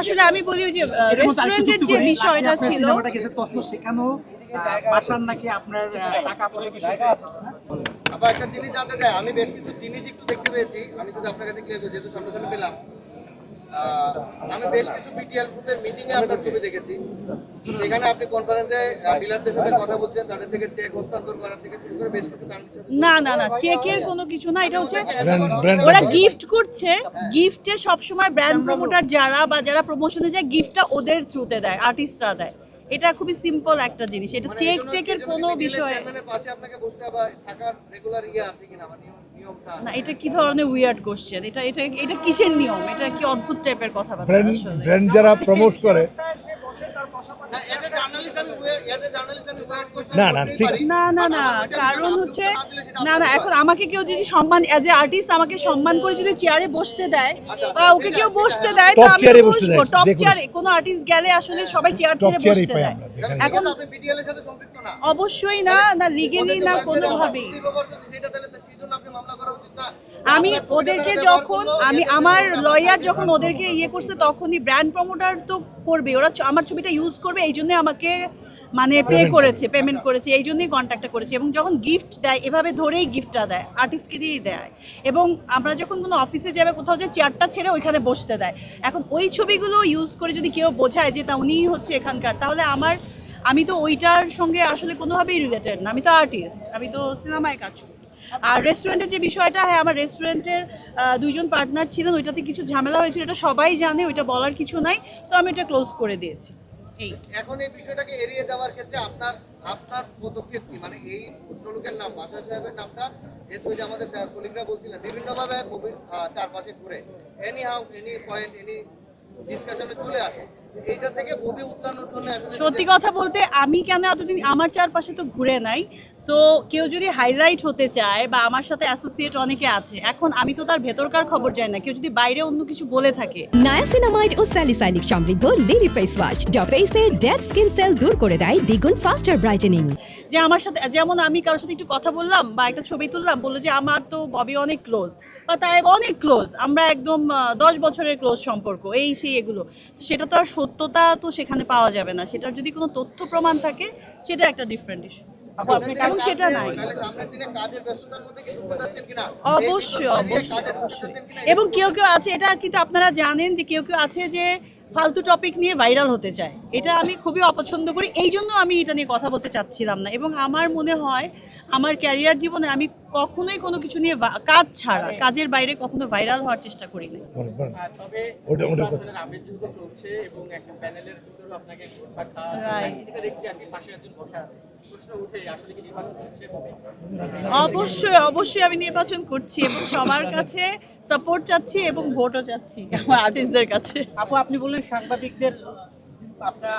আসলে আমি বলি ওই যে রেস্টুরেন্টের যে বিষয়টা ছিল সেখানেও বাসার নাকি আপনার টাকা পয়সা কিছু আবার একটা জিনিস জানতে চাই, আমি বেশ কিছু জিনিস একটু দেখতে পেয়েছি, আমি যদি আপনার কাছে ক্লিয়ার করি, যেহেতু সামনাসামনি পেলাম, আমি বেশ কিছু বিটিএল গ্রুপের মিটিং এ আপনার ছবি দেখেছি। সেখানে আপনি কনফারেন্সে ডিলারদের সাথে কথা বলছেন, তাদের থেকে চেক হস্তান্তর করার থেকে শুরু করে বেশ কিছু না না না, চেকের কোনো কিছু না, এটা হচ্ছে ওরা গিফট করছে। গিফটে সবসময় ব্র্যান্ড প্রমোটার যারা বা যারা প্রমোশনে যায় গিফটটা ওদের থ্রুতে দেয়, আর্টিস্টরা দেয়। এটা খুবই সিম্পল একটা জিনিস, এটা চেক টেকের কোনো বিষয় পাশে আপনাকে বসতে হবে, থাকার রেগুলার আছে কিনা মানে নিয়মটা না। এটা কি ধরনের উইয়ার্ড কোশ্চেন? এটা এটা এটা কিসের নিয়ম? এটা কি অদ্ভুত টাইপের কথা বলা? ব্র্যান্ড যারা প্রমোট করে না না ঠিক না না না, কারণ হচ্ছে না না, এখন আমাকে কেউ যদি সম্মান অ্যাজ এ আর্টিস্ট আমাকে সম্মান করে যদি চেয়ারে বসতে দেয় বা ওকে কেউ বসতে দেয় তো আমি বসবো। টপ চেয়ারে কোনো আর্টিস্ট গেলে আসলে সবাই চেয়ার ছেড়ে বসতে দেয়। এখন আপনি বিটিএল এর সাথে সম্পৃক্ত না? অবশ্যই না, না লিগ্যালি না কোনোভাবেই। সেটা তাহলে তো সেজন্য আপনি মামলা করা উচিত না। আমি ওদেরকে যখন আমার লয়ার যখন ওদেরকে ইয়ে করছে তখনই ব্র্যান্ড প্রমোটার তো করবে, ওরা আমার ছবিটা ইউজ করবে, এই জন্য আমাকে মানে পেমেন্ট করেছে, এই জন্যই কন্ট্যাক্টটা করেছে। এবং যখন গিফট দেয় এভাবে ধরেই গিফটটা দেয়, আর্টিস্টকে দিয়েই দেয়। এবং আমরা যখন কোনো অফিসে যাবে কোথাও যে চেয়ারটা ছেড়ে ওইখানে বসতে দেয়, এখন ওই ছবিগুলো ইউজ করে যদি কেউ বোঝায় যে তা উনিই হচ্ছে এখানকার, তাহলে আমি তো ওইটার সঙ্গে আসলে কোনোভাবেই রিলেটেড না। আমি তো আর্টিস্ট, আমি তো সিনেমায় কাজ করি। আর রেস্টুরেন্টের যে বিষয়টা, হ্যাঁ আমার রেস্টুরেন্টের দুইজন পার্টনার ছিলেন, ওইটাতে কিছু ঝামেলা হয়েছিল, এটা সবাই জানে, ওইটা বলার কিছু নাই। সো আমি এটা ক্লোজ করে দিয়েছি। এখন এই বিষয়টাকে এড়িয়ে যাওয়ার ক্ষেত্রে আপনার পদক্ষেপ কি? মানে এই ভদ্রলোকের নাম, বাদশা সাহেবের নামটা, যেহেতু যে আমাদের কলিগরা বলছিলেন বিভিন্নভাবে চারপাশে ঘুরে এনি পয়েন্ট এনি ডিসকাশনে চলে আসে, এইটা থেকে ববি উত্তরানোর জন্য সত্যি কথা বলতে আমি কেন এতদিন আমার চারপাশে তো ঘুরে নাই। সো কেউ যদি হাইলাইট হতে চায় বা আমার সাথে অ্যাসোসিয়েট অনেকে আছে, এখন আমি তো তার ভেতরকার খবর জানি না, কেউ যদি বাইরে অন্য কিছু বলে থাকে। নায়াসিনামাইড ও স্যালিসাইলিক সমৃদ্ধ লিলি ফেস ওয়াশ যা ফেসের ডেড স্কিন সেল দূর করে দেয় দ্বিগুণ ফাস্টার ব্রাইটেনিং। যে আমার সাথে যেমন আমি কারোর সাথে একটু কথা বললাম বা একটা ছবি তুললাম, বললো যে আমার তো ববি অনেক ক্লোজ বা তাই অনেক ক্লোজ, আমরা একদম 10 বছরের ক্লোজ সম্পর্ক, এই সেই এগুলো। সেটা তো আর সত্যতা তো সেখানে পাওয়া যাবে না, সেটার যদি কোনো তথ্য প্রমাণ থাকে সেটা একটা ডিফারেন্ট ইস্যু, এবং সেটা নাই। অবশ্যই অবশ্যই। এবং কেউ কেউ আছে, এটা কিন্তু আপনারা জানেন যে কেউ কেউ আছে যে ফালতু টপিক নিয়ে ভাইরাল হতে চায়, এটা আমি খুবই অপছন্দ করি। এই জন্য আমি এটা নিয়ে কথা বলতে চাচ্ছিলাম না। এবং আমার মনে হয় আমার ক্যারিয়ার জীবনে আমি কখনোই কোনো কিছু নিয়ে কাজ ছাড়া, কাজের বাইরে কখনো ভাইরাল হওয়ার চেষ্টা করি না। অবশ্যই অবশ্যই আমি নির্বাচন করছি এবং সবার কাছে সাপোর্ট চাচ্ছি এবং ভোটও চাচ্ছি আমার আর্টিস্টদের কাছে। আপু আপনি বললেন সাংবাদিকদের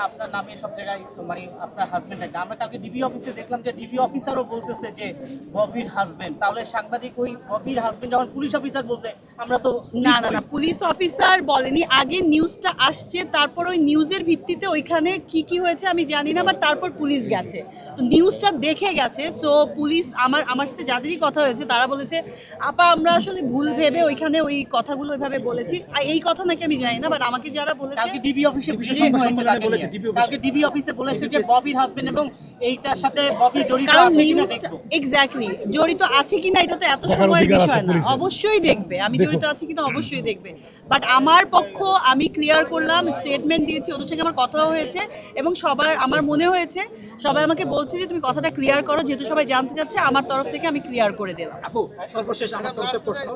আপনার নামে সব জায়গায় মানে আপনার হাজবেন্ড একটা, আমরা কালকে ডিবি অফিসে দেখলাম যে ডিবি অফিসারও বলতেছে যে ববির হাজবেন্ড, তাহলে সাংবাদিক ওই ববির হাজবেন্ড যখন পুলিশ অফিসার বলছে আমরা তো না না না, পুলিশ অফিসার বলেনি, আগে নিউজটা আসছে, তারপর ওই নিউজের ভিত্তিতে ওইখানে কি কি হয়েছে আমি জানি না, বাট তারপর পুলিশ গেছে, তো নিউজটা দেখে গেছে। সো পুলিশ আমার সাথে যাদেরই কথা হয়েছে তারা বলেছে আপা আমরা আসলে ভুল ভেবে ওইখানে ওই কথাগুলো ওইভাবে বলেছি, এই কথা নাকি আমি জানি না, বাট আমাকে যারা বলেছে কালকে ডিবি অফিসে বিশেষ কালকে ডিবি অফিসে বলেছে যে ববির হাজবেন্ড এবং এইটার সাথে ববি জড়িত আছে কিনা দেখব। এক্স্যাক্টলি, জড়িত আছে কিনা এটা তো এত সময়ের বিষয় না, অবশ্যই দেখবে, আমি জড়িত আছি কিনা অবশ্যই দেখবে। বাট আমার পক্ষ আমি ক্লিয়ার করলাম, স্টেটমেন্ট দিয়েছি, ওদের সঙ্গে আমার কথাও হয়েছে এবং সবার আমার মনে হয়েছে সবাই আমাকে বলছে যে তুমি কথাটা ক্লিয়ার করো, যেহেতু সবাই জানতে চাচ্ছে আমার তরফ থেকে আমি ক্লিয়ার করে দিলাম। আপু সর্বশেষ আমার তরফে প্রশ্ন,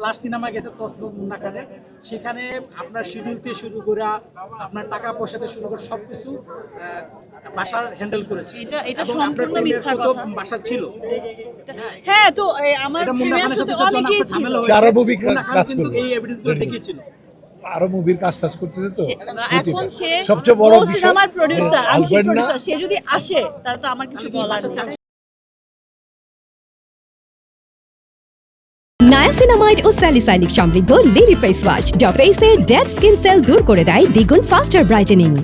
লাস্ট সিনেমা গেছে তসলুম নাকারে, সেখানে আপনার শিডিউল থেকে শুরু করে আপনার টাকা পয়সা থেকে শুরু করে সবকিছু বাসার হ্যান্ডেল করেছে, এটা সম্পূর্ণ মিথ্যা কথা। বাসা ছিল হ্যাঁ, তো আমার অনেকেই ছিল, আরো মুভি কাজ কিন্তু এই এভিডেন্সগুলো দেখিয়েছিল, আরো মুভির কাজ করতেছে। তো এখন সে সবচেয়ে বড় বিষয় সিনেমার প্রোডিউসার, আমি সেই প্রোডিউসার, সে যদি আসে তাহলে তো আমার কিছু বলার নেই। নায়াসিনামাইড ও স্যালিসাইলিক সমৃদ্ধ লিলি ফেস ওয়াশ যা ফেসের ডেড স্কিন সেল দূর করে দেয় দ্বিগুণ ফাস্টার ব্রাইটেনিং।